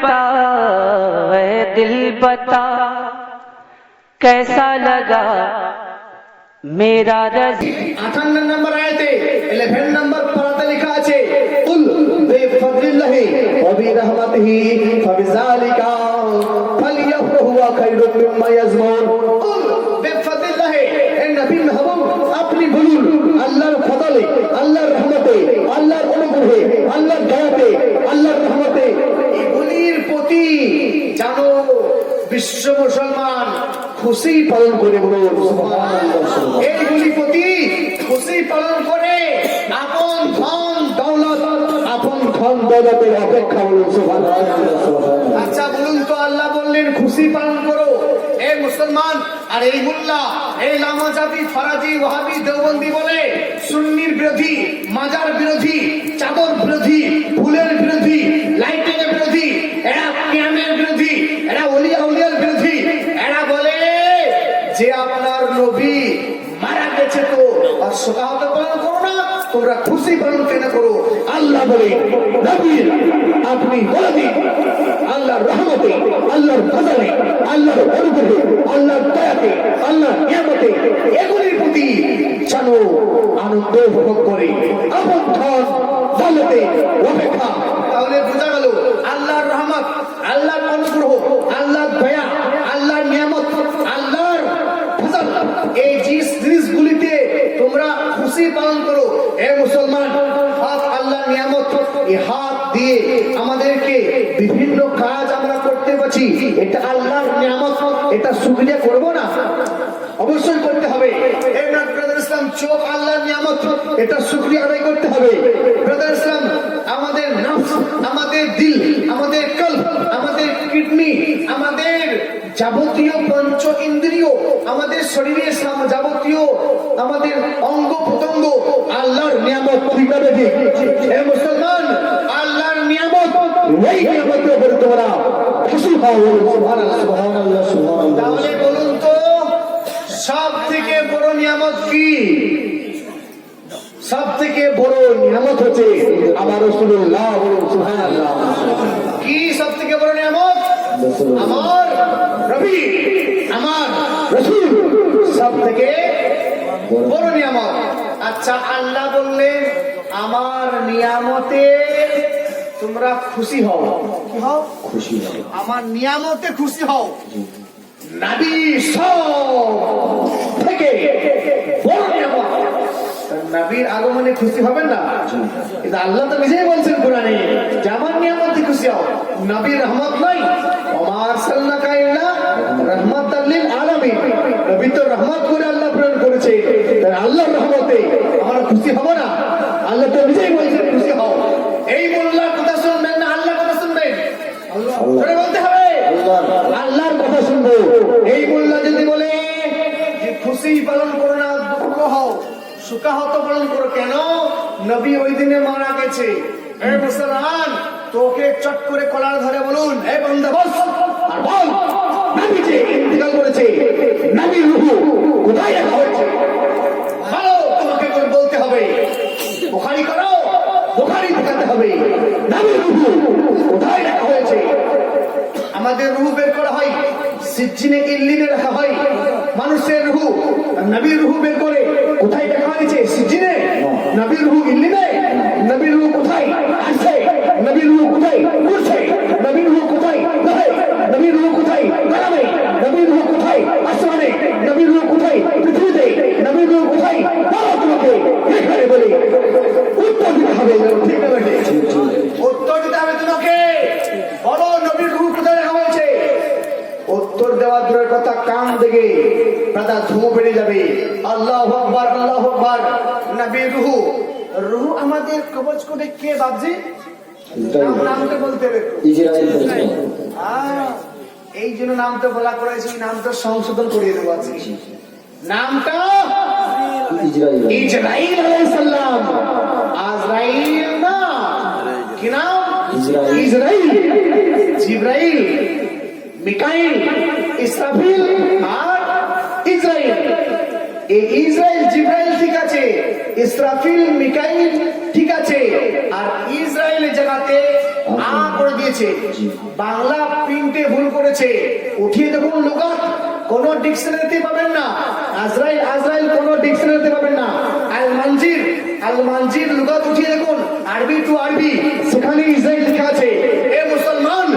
बता ए दिल बता कैसा लगा मेरा रज़ी। 58 নম্বর আয়াতে 11 নম্বর পারাতে লেখা আছে কুল বিফাদলিল্লাহি ওয়া বিরহমাতিহি ফাবিযালিকা ফালইফরাহু ওয়া খায়রুম মিম্মা ইয়াজমাউন। কুল বিফাদলিল্লাহি, হে নবী মাহবুব আপনি বলুন আল্লাহর ফজলে, আল্লাহর রহমতে, আল্লাহর অনুগ্রহে, আল্লাহর দয়াতে, আল্লাহর রহমতে এগুলির প্রতি জানো বিশ্ব মুসলমান খুশি পালন করে বলুন সুবহানাল্লাহ। এইগুলি প্রতি খুশি পালন করে আপন ধন দৌলত, আপন ধন দৌলতের অপেক্ষা বলুন সুবহানাল্লাহ। আচ্ছা বলুন তো আল্লাহ বললেন খুশি পালন করো এ মুসলমান, আর এই মোল্লা এই লামাজাবি ফারাজি ওয়াহাবি দেওবন্দি বলে সুন্নির বিরোধী, মাজার বিরোধী, চাদর বিরোধী, ফুলের বিরোধী, লাইটিং এর বিরোধী, এরা কিয়ামের বিরোধী, এরা ওলিয়া উলিয়ার বিরোধী। এরা বলে যে আপনার নবী মারা গেছে তো আর শোকাহত পালন করো না, তোমরা খুশি পালন কেন করো? আল্লাহ বলে নবীর আপনি বলে দিন আল্লাহর রহমতে, আল্লাহর ফজলে, আল্লাহর অনুগ্রহে, আল্লাহর দয়াতে, আল্লাহর নিয়ামতে এগুলির প্রতি জানো আনন্দ উপভোগ করে আপন ধন দৌলতে অপেক্ষা। তাহলে বোঝা গেল আল্লাহর রহমত, আল্লাহর অনুগ্রহ, আল্লাহর দয়া, আল্লাহর নিয়ামত, আল্লাহর ফজল, এই জিনিসগুলিতে তোমরা খুশি পালন করো। হে মুসলমান, হাত আল্লাহর নিয়ামত, এই হাত দিয়ে আমাদেরকে বিভিন্ন কাজ আমরা করতে পারছি, এটা আল্লাহর নিয়ামত, এটা শুকরিয়া করবো না? অবশ্যই করতে হবে। এই ব্রাদার ইসলাম চোখ আল্লাহর নিয়ামত, এটা শুকরিয়া আদায় করতে হবে। ব্রাদার ইসলাম আমাদের নফস, আমাদের দিল, আমাদের কলব, আমাদের কিডনি, আমাদের যাবতীয় পঞ্চ ইন্দ্রিয়, আমাদের শরীরের যাবতীয় আমাদের অঙ্গ প্রত্যঙ্গ আল্লাহর নিয়ামত। কিভাবে ঠিক? হে মুসলমান, আল্লাহর নিয়ামত, এই নিয়ামতের উপরে তোমরা খুশি হও। সুবহানাল্লাহ সুবহানাল্লাহ সুবহানাল্লাহ। তাহলে বলুন তো সব থেকে বড় নিয়ামত কি? সব থেকে বড় নিয়ামত হচ্ছে আমার রাসূলুল্লাহ, বলুন সুবহানাল্লাহ। কি সব থেকে বড় নিয়ামত? আমার নবী, আমার রাসূল সব থেকে বড় নিয়ামত। আচ্ছা আল্লাহ বললেন আমার নিয়ামতে তোমরা খুশি হও। কি হও? খুশি হও। আমার নিয়ামতে খুশি হও। নবী সব থেকে বড় নিয়ামত। নবীর আগমনে খুশি হবেন না? কিন্তু আল্লাহ তো নিজেই বলছেন কোরআনে যে আমার নিয়ামতে খুশি হও। নবীর রহমত নাই, ওমা আরসালনাকা ইল্লা রাহমাতাল লিল আলামিন। নবী তো রহমত করে আল্লাহ প্রেরণ করেছে, তাই আল্লাহর রহমতে আমরা খুশি হব না? আল্লাহ তো নিজেই বলছেন খুশি হও। এই মোল্লার কথা শুনবেন না আল্লাহর কথা শুনবেন? আল্লাহ বলতে হবে আল্লাহর কথা শুনবো। এই মোল্লা যদি বলে যে খুশি পালন করো না, দুঃখ হও, সুকাহত পালন করো, কেন? নবী ওই দিনে মারা গেছে। এই মুসলমান তোকে চট করে কলার ধরে বলুন এই বান্দা বস আর বল নবী যে ইন্তেকাল করেছে, নবীর রূহ কোথায় রাখা হয়েছে? ভালো তোমাকে বলতে হবে। বুখারী করো, বুখারী দেখাতে হবে নবীর রূহ কোথায় রাখা হয়েছে। আমাদের রূহ বের করা হয় সিজ্জিনে ইল্লিনে রাখা হয়। মানুষের রূহ, নবীর রূহ বের করে কোথায় রাখা হয়েছে? সিজ্জিনে। নবীর রূহ ইল্লিনে। নবীর রূহ কোথায় আসছে? নবীর রূহ কোথায় উঠছে? নবীর রূহ কোথায় রহে? নবীর রূহ কোথায় কালামে? নবীর রূহ কোথায় আসমানে? নবীর রূহ কোথায় পৃথিবীতে? নবীর রূহ কোথায়? বলো তোমাকে এখানে বলি উত্তর দিতে হবে। ঠিক না বেটে? উত্তর দিতে হবে তোমাকে। বলো নবীর রূহ কোথায় রাখা হয়েছে? উত্তর দেওয়ার দূরের কথা, কান দেখে দাদা ধুমো বেড়ে যাবে। আল্লাহু আকবার, আল্লাহু আকবার। নবীর রূহ, রূহ আমাদের কবজ করে কে বাবজি? নামটা বলতে হবে। এই জন্য নামটা বলা করেছি, নামটা সংশোধন করিয়ে দেবো আজকে। নামটা ইজরাইল আলাইহিস সালাম। আজরাইল না, কি নাম? ইজরাইল, জিবরাইল, মিকাইল, ইসরাফিল আর ইজরাইল। এই ইজরাইল জিবরাইল ঠিক আছে, ইসরাফিল মিকাইল ঠিক আছে, আর ইসরায়েলের জায়গাতে করে দিয়েছে, বাংলা প্রিন্টে ভুল করেছে, উঠিয়ে দেখুন লুগাত, কোন ডিকশনারিতে পাবেন না। আজরাইল আজরাইল কোন ডিকশনারিতে পাবেন না। আল মানজির লুগাত উঠিয়ে দেখুন, আরবি টু আরবি, সেখানে ইসরাইল লেখা আছে। এ মুসলমান,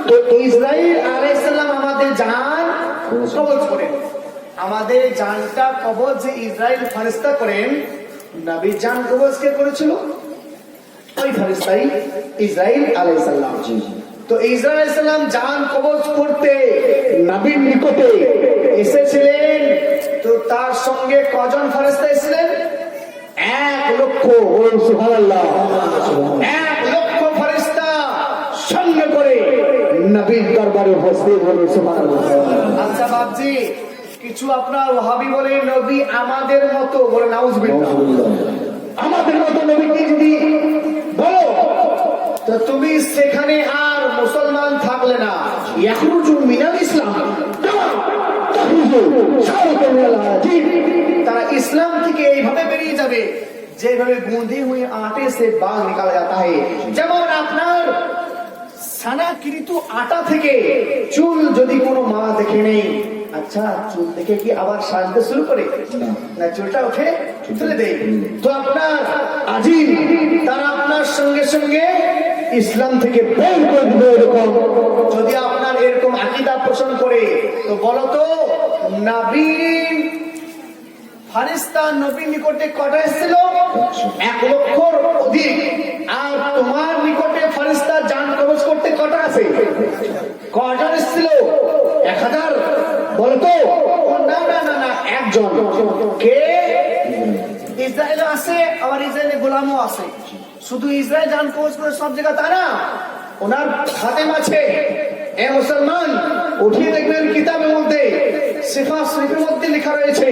তো ইসরাইল আলাইহিস সালাম আমাদের জান কবজ করেন, আমাদের জানটা কবজ যে ইসরাইল ফেরেশতা করেন, নবীর জান কবজ কে করেছিল? ওই ফেরেশতাই ইসরাইল আলাইহিস সালাম। তো ইসরাইল আলাইহিস সালাম জান কবজ করতে নবীর নিকটে এসেছিলেন, তো তার সঙ্গে কজন ফেরেশতা এসেছিলেন? 1 লক্ষ। সুবহানাল্লাহ, 1 লক্ষ ফেরেশতা সঙ্গে করে নবীর দরবারে উপস্থিত হলো। সুবহানাল্লাহ। আচ্ছা বাপজি, কিছু আপনার ওয়াহাবি বলে নবী আমাদের মতো, বলে নাউজুবিল্লাহ, আমাদের মতো নবীকে যদি বলো তো তুমি সেখানে আর মুসলমান থাকলে না। ইয়াখরুজু মিনাল ইসলাম, তারা ইসলাম থেকে এইভাবে বেরিয়ে যাবে যেভাবে গুঁধে হুয়ে আটে সে বাল নিকালা যাতা है। যেমন আপনার ছানাকৃত আটা থেকে চুল যদি কোনো মা দেখে নেই, আচ্ছা চুল দেখে কি আবার সাজতে শুরু করে না, চুলটা উঠে তুলে দেয়। তো আপনার আজিম তারা আপনার সঙ্গে সঙ্গে ইসলাম থেকে বের করে দিবে। এরকম যদি আপনার এরকম আকীদা পোষণ করে, তো বলো তো নবীন ফেরেশতা নবীর নিকটে কটা এসেছিল? 1 লক্ষর অধিক। আর তোমার নিকটে ফেরেশতা জান কবজ করতে কটা আছে? কজন এসেছিল? 1000। বলো তো না না না না, একজন। কে? ইসরায়েল আছে, আবার ইসরায়েলের গোলামও আছে। শুধু ইসরায়েল জান কবজ করে সব জায়গা তা না, ওনার খাদেম আছে। এ মুসলমান, উঠিয়ে দেখবেন কিতাবের মধ্যে, সিফা শরীফের মধ্যে লেখা রয়েছে,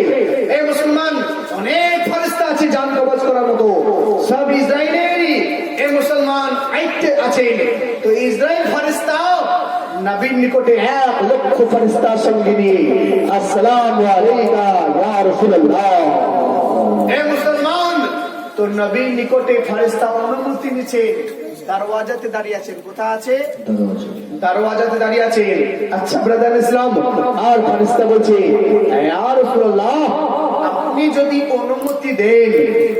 এ মুসলমান অনেক ফেরেশতা আছে জান কবজ করার মতো, সব ইসরায়েলেরই এ মুসলমান আইতে আছে। তো ইসরায়েল ফেরেশতা নবীর নিকটে 1 লক্ষ ফেরেশতার সঙ্গে নিয়ে আসসালামু আলাইকা ইয়া রাসূলুল্লাহ। এ মুসলমান, তো নবীর নিকটে ফেরেশতা অনুমতি নিচ্ছে, দরওয়াজাতে দাঁড়িয়ে আছেন। কোথায় আছে? দরওয়াজাতে দাঁড়িয়ে আছেন। আচ্ছা ব্রাদার ইসলাম, আর ফেরেশতা বলছে ইয়া রাসূলুল্লাহ, আপনি যদি অনুমতি দেন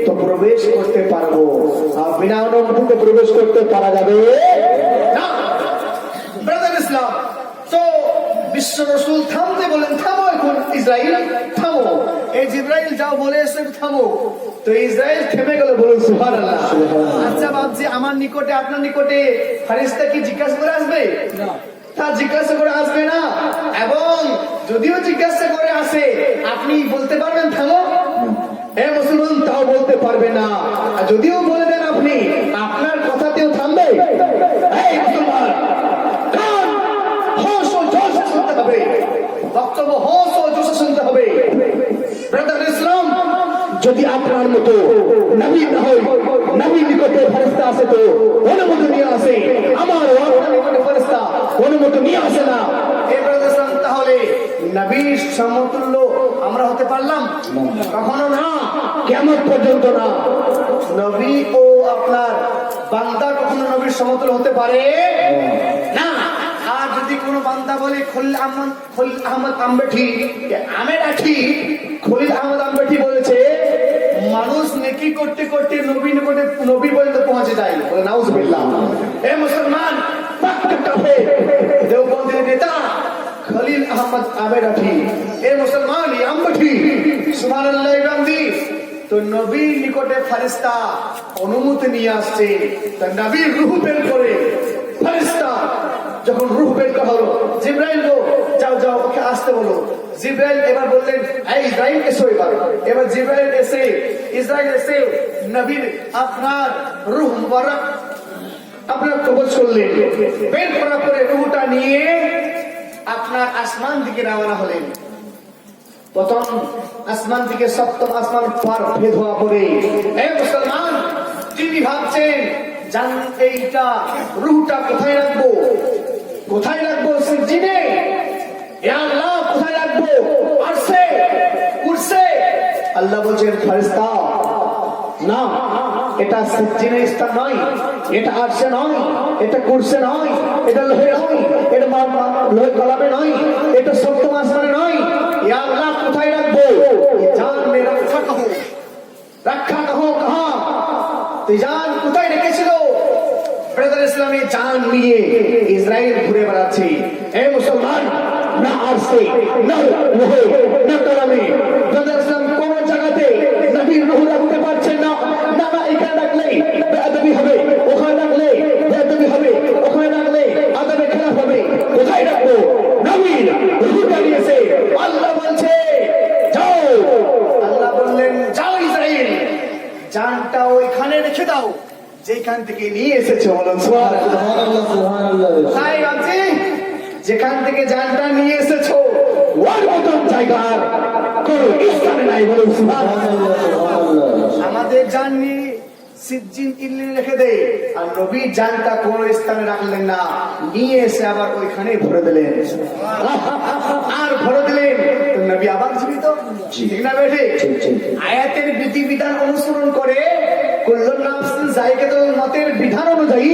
তো প্রবেশ করতে পারবো, আর বিনা অনুমতিতে প্রবেশ করতে পারা যাবে না। ব্রাদার ইসলাম, তো বিশ্ব রাসূল থামতে বলেন, থামো এখন ইসরাইল, থামো, এই জিবরাইল যাও বলে এসে থামো। তো ইসরাইল থেমে গেল। বলুন সুবহানাল্লাহ। আচ্ছা বাপজি, আমার নিকটে আপনার নিকটে ফেরেশতা কি জিজ্ঞাসা করে আসবে? না, তা জিজ্ঞাসা করে আসবে না। এবং যদিও জিজ্ঞাসা করে আসে, আপনি বলতে পারবেন থামো? এ মুসলমান, তাও বলতে পারবে না। আর যদিও বলে দেন আপনি, আপনার কথাতেও থামবে? এই মুসলমান, কান হোশ ও জোশ শুনতে হবে, বক্তব্য হোশ ও জোশ শুনতে হবে। ব্রাদার ইসলাম, যদি আপনার মতো নবী না হয়, নবীর নিকটে ফেরেশতা আছে তো অনুমতি নিয়ে আসে, আমার নিকটে ফেরেশতা অনুমতি নিয়ে আসে না। এই ব্রাদার ইসলাম, তাহলে নবীর সমতুল্য আমরা হতে পারলাম? কখনো না, কিয়ামত পর্যন্ত না। নবী ও আপনার বান্দা কখনো নবীর সমতুল্য হতে পারে না। আর যদি কোনো বান্দা বলে খলিল আহমদ আম্বেঠি, আমের আঠি খলিল আহমদ আম্বেঠি বলেছে মানুষ নেকি করতে করতে নবী পর্যন্ত পৌঁছে যায়, বলে নাউজুবিল্লাহ। এ মুসলমান, পাক্কা কাফের দেওবন্দের নেতা খলিল আহমদ আমের আঠি, এ মুসলমান আম্বেঠি, সুবহানাল্লাহ ইবরাহিম। তো নবীর নিকটে ফেরেশতা অনুমতি নিয়ে আসছে, তা নবীর রূহ বের করে ফেরেশতা যখন রূহ বের করা হলো, জিবরাইল গো যাও যাও ওকে আসতে বলো। জিবরাইল এবার বললেন, এই ইসরাইল এসো। এবার জিবরাইল এসে, ইসরাইল এসে নবীর আপনার রূহ মুবারক আপনার কবজ করলেন। বের করার পরে রূহটা নিয়ে আপনার আসমান দিকে রওনা হলেন। প্রথম আসমান থেকে 7ম আসমান পার ভেদ হওয়া পরে, এই মুসলমান, তিনি ভাবছেন জান এইটা রূহটা কোথায় রাখবো, কোথায় রাখবো? সিজিনে, ইয়া আল্লাহ কোথায় রাখবো? আরশে, কুরসি। আল্লাহ বলছেন ফেরেশতা না, এটা সিজ্জিনের স্থান নয়, এটা আরশে নয়, এটা কুরসি নয়, এটা লোহে নয়, এটা লোহে কলামে নয়, এটা সপ্তম আসমানে নয়। ইয়া আল্লাহ কোথায় রাখবো? জান মে রক্ষা কহো, রক্ষা কহো কাহা? তুই জান কোথায় রেখেছিল? ব্রাদার ইসলামে জান নিয়ে ইসরায়েল ঘুরে বেড়াচ্ছে। এ মুসলমান, না আরশে না লোহে না কলামে ব্রাদার ইসলাম কোন জায়গাতে নবীর রূহ রাখতে পারছেন না। না না এখানে রাখলে বেয়াদবি হবে, ওখানে রাখলে বেয়াদবি হবে, ওখানে রাখলে আদবে খেলাফ হবে। কোথায় রাখবো? নবীর রূহ দাঁড়িয়েছে। আল্লাহ বলছে যাও, আল্লাহ বললেন যাও ইসরায়েল, জানটা ওইখানে রেখে দাও যেখান থেকে নিয়ে এসেছে। বলুন সুবহানাল্লাহ। তাই ভাবছি যেখান থেকে জানটা নিয়ে এসেছো ওর মতন জায়গার কোন স্থানে নাই। বলুন সুবহানাল্লাহ। আমাদের জান নিয়ে সিজ্জিন ইল্লি রেখে দেয়, আর নবীর জানটা কোন স্থানে রাখলেন না, নিয়ে এসে আবার ওইখানে ভরে দিলেন। আর ভরে দিলেন নবী আবার জীবিত। ঠিক না বেঠে? আয়াতের বিধিবিধান অনুসরণ করে কুল্লুন নাফসিন যায়কাতুল মতের বিধান অনুযায়ী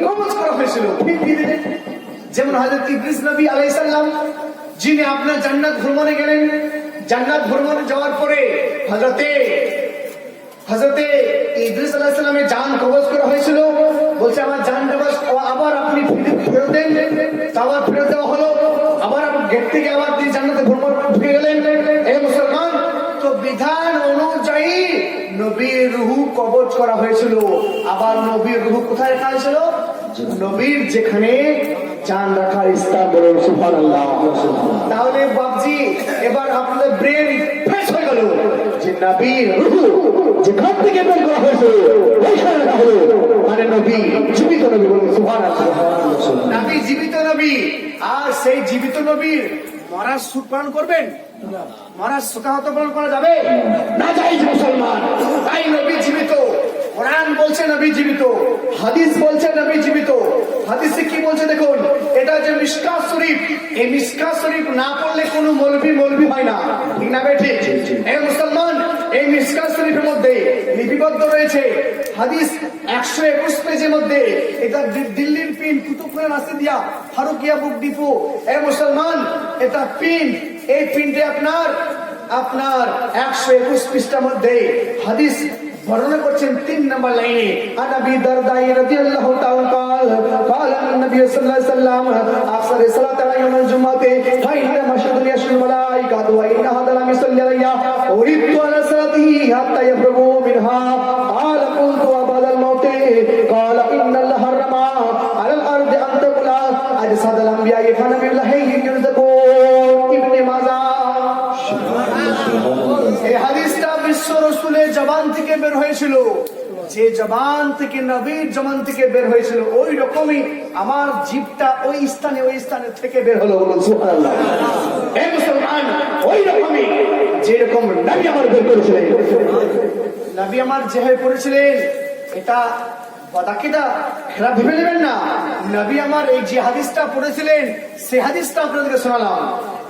কবজ করা হয়েছিল। যেমন হযরত ইদ্রিস নবী আলাইহিস সালাম, যিনি আপনার জান্নাত ভ্রমণে গেলেন, জান্নাত ভ্রমণে যাওয়ার পরে হযরতে ইদ্রিস আলাইহিস সালামের জান কবজ করা হয়েছিল। বলছে আমার জান কবজ আবার আপনি ফেরত দেন। আবার ফেরত দেওয়া হলো। আবার গেট থেকে আবার তিনি জান্নাতে ভ্রমণ ঢুকে গেলেন। এ মুসলমান, তো বিধান অনুযায়ী নবীর রূহ কবজ করা হয়েছিল। আবার নবীর রূহ কোথায় রাখা হয়েছিল? নবীর যেখানে জান রাখার স্থান। বলুন সুবহানাল্লাহ। তাহলে বাবজি এবার আপনাদের ব্রেন ফ্রেশ হয়ে গেল যে নবীর রূহ যেখান থেকে বের করা হয়েছে ওইখানে রাখা হলো, মানে নবী জীবিত নবী। বলুন সুবহানাল্লাহ। নবী জীবিত নবী, আর সেই জীবিত নবীর মরার সুখ পালন করবেন? মরার সুখাহত পালন করা যাবে না? জায়েজ মুসলমান। তাই নবী জীবিত, কোরআন বলছে নবী জীবিত, হাদিস বলছে নবী জীবিত। হাদিসে কি বলছে দেখুন, এটা যে মিশকাত শরীফ, এই মিশকাত শরীফ না পড়লে কোনো মৌলভী হয় না। ঠিক না বেঠিক? এ মুসলমান, এই মিশকাত শরীফের মধ্যে লিপিবদ্ধ রয়েছে হাদিস 121 পেজের মধ্যে। এটা দিল্লির পিন কুতুবখানা রাশিদিয়া ফারুকিয়া বুক ডিপো। এ মুসলমান, এটা পিন, এই পিনটা আপনার 121 পৃষ্ঠার মধ্যে হাদিস বর্ণনা করছেন 3 নম্বর লাইনে। আনাবি দারদাই রাদিয়াল্লাহু তাআলা قال النبي صلى الله عليه وسلم اكثر الصلاه على يوم الجمعه فإن مشهد يشهد الملائكه وإن هذا لم يصلي علي أريد على صلاته حتى يفرغوا منها قال قلت وبعد الموت قال إن الله حرم على الأرض أن تأكل أجساد الأنبياء فنبي الله يرزقون ابن ماجه। এই হাদিসটা বিশ্ব রাসূলের জবান থেকে বের হয়েছিল, যে জবান থেকে নবীর জবান থেকে বের হয়েছিল ওই রকমই আমার জিভটা ওই স্থানে থেকে বের হলো। বলুন সুবহানাল্লাহ। হে মুসলমান, ওই রকমই যেরকম নবী আমার বের করেছিলেন, নবী আমার যেভাবে করেছিলেন, এটা বাদাকিদা খারাপ ভেবে নেবেন না। নবী আমার এই যে হাদিসটা পড়েছিলেন সেই হাদিসটা আপনাদেরকে শোনালাম।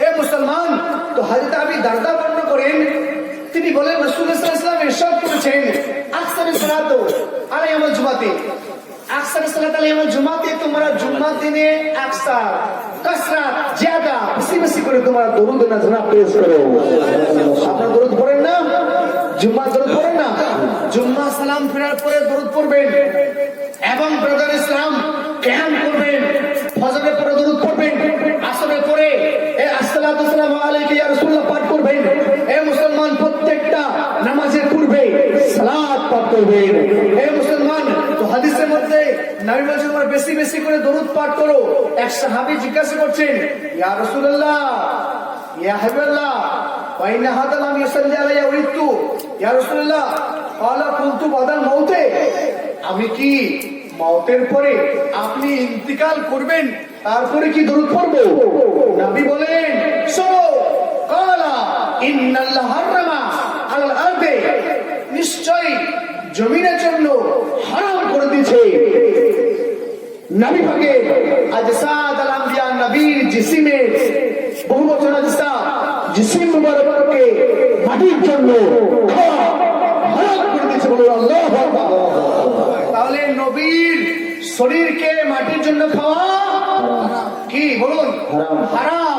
এ মুসলমান, তো হযরত আবু দারদা বর্ণনা করেন, তিনি বলেন রাসূলুল্লাহ সাল্লাল্লাহু আলাইহি ওয়াসাল্লাম ইরশাদ করেছেন আকসারুস সালাতু আলা ইয়াউমিল জুমাতি, আকসারুস সালাতু আলা ইয়াউমিল জুমাতি, তোমরা জুমার দিনে আকসার কাসরাত জিয়াদা বেশি করে তোমরা দরুদ নাজনা পেশ করো। আপনারা দরুদ পড়েন না? জুম্মা দরুদ পড়েন না? জুম্মা সালাম ফেরার পরে দরুদ পড়বেন এবং ব্রাদার ইসলাম কিয়াম করবেন, ফজরের পরে দরুদ পড়বেন, আসরের পরে আসসালাতু ওয়াসসালামু আলাইকা ইয়া রাসূলুল্লাহ পাঠ করবেন। এ মুসলমান, প্রত্যেকটা নামাজের পূর্বে সালাত পাঠ করবেন। এ মুসলমান, তো হাদিসের মধ্যে নবী বলেছেন তোমরা বেশি করে দরুদ পাঠ করো। এক সাহাবী জিজ্ঞাসা করছেন, ইয়া রাসূলুল্লাহ, ইয়া হাবিবাল্লাহ, ওয়া ইন্না হাদা লাম ইউসাল্লি আলাইয়া উরিদতু ইয়া রাসূলুল্লাহ ক্বালা কুনতু বাদাল মাউতে, আমি কি মওতের পরে আপনি ইন্তিকাল করবেন তারপরে কি দরুদ পড়বো? নবী বলেন শোনো, ক্বালা ইন্নাল্লাহ হারামা আলাল আরদি, নিশ্চয়ই জমিনের জন্য হারাম করে দিয়েছে নবী পাকে আজসাদ আল আম্বিয়া, নবীর জিসিমে বহু বছর আজসাদ জিসিম মুবারককে মাটির জন্য হারাম করে দিয়েছে। বলুন আল্লাহু আকবার। শরীরকে মাটির জন্য খাওয়া কি বলুন হারাম।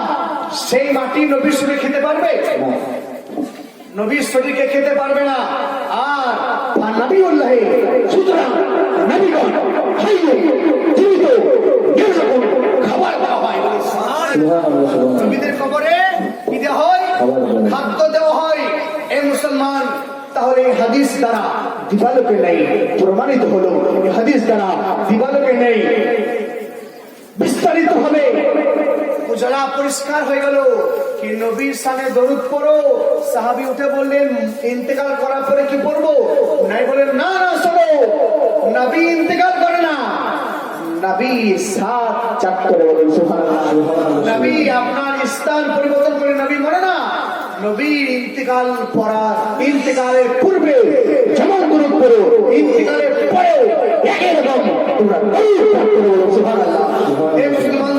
সেই মাটি নবীর শরীর খেতে পারবে? নবীর শরীরকে খেতে পারবে না। আর নবীউল্লাহ, সুতরাং নবীগণ হাইয়ে জীবিত এরকম খাবার দেওয়া হয়। নবীদের কবরে কি দেওয়া হয়? খাদ্য দেওয়া হয়। এই মুসলমান, তাহলে এই হাদিস দ্বারা দিবালোকে নেই, প্রমাণিত হলো এই হাদিস দ্বারা দিবালোকে নেই, বিস্তারিত হবে, উজালা পরিষ্কার হয়ে গেল। কি নবীর সামনে দরুদ পড়ো। সাহাবী উঠে বললেন, ইন্তেকাল করার পরে কি পড়বো? নাই বলেন, না না শোনো, নবী ইন্তেকাল করে না, নবী সাত চাক করে বলেন সুবহানাল্লাহ। নবী আপনার স্থান পরিবর্তন করে নবী মরে না। নবীর ইন্তেকাল পড়া, ইন্তেকালের পূর্বে যেমন দরুদ পড়ো, ইন্তেকালের পরেও একই রকম তোমরা দরুদ পড়ো সুবহানাল্লাহ। এই মুসলমান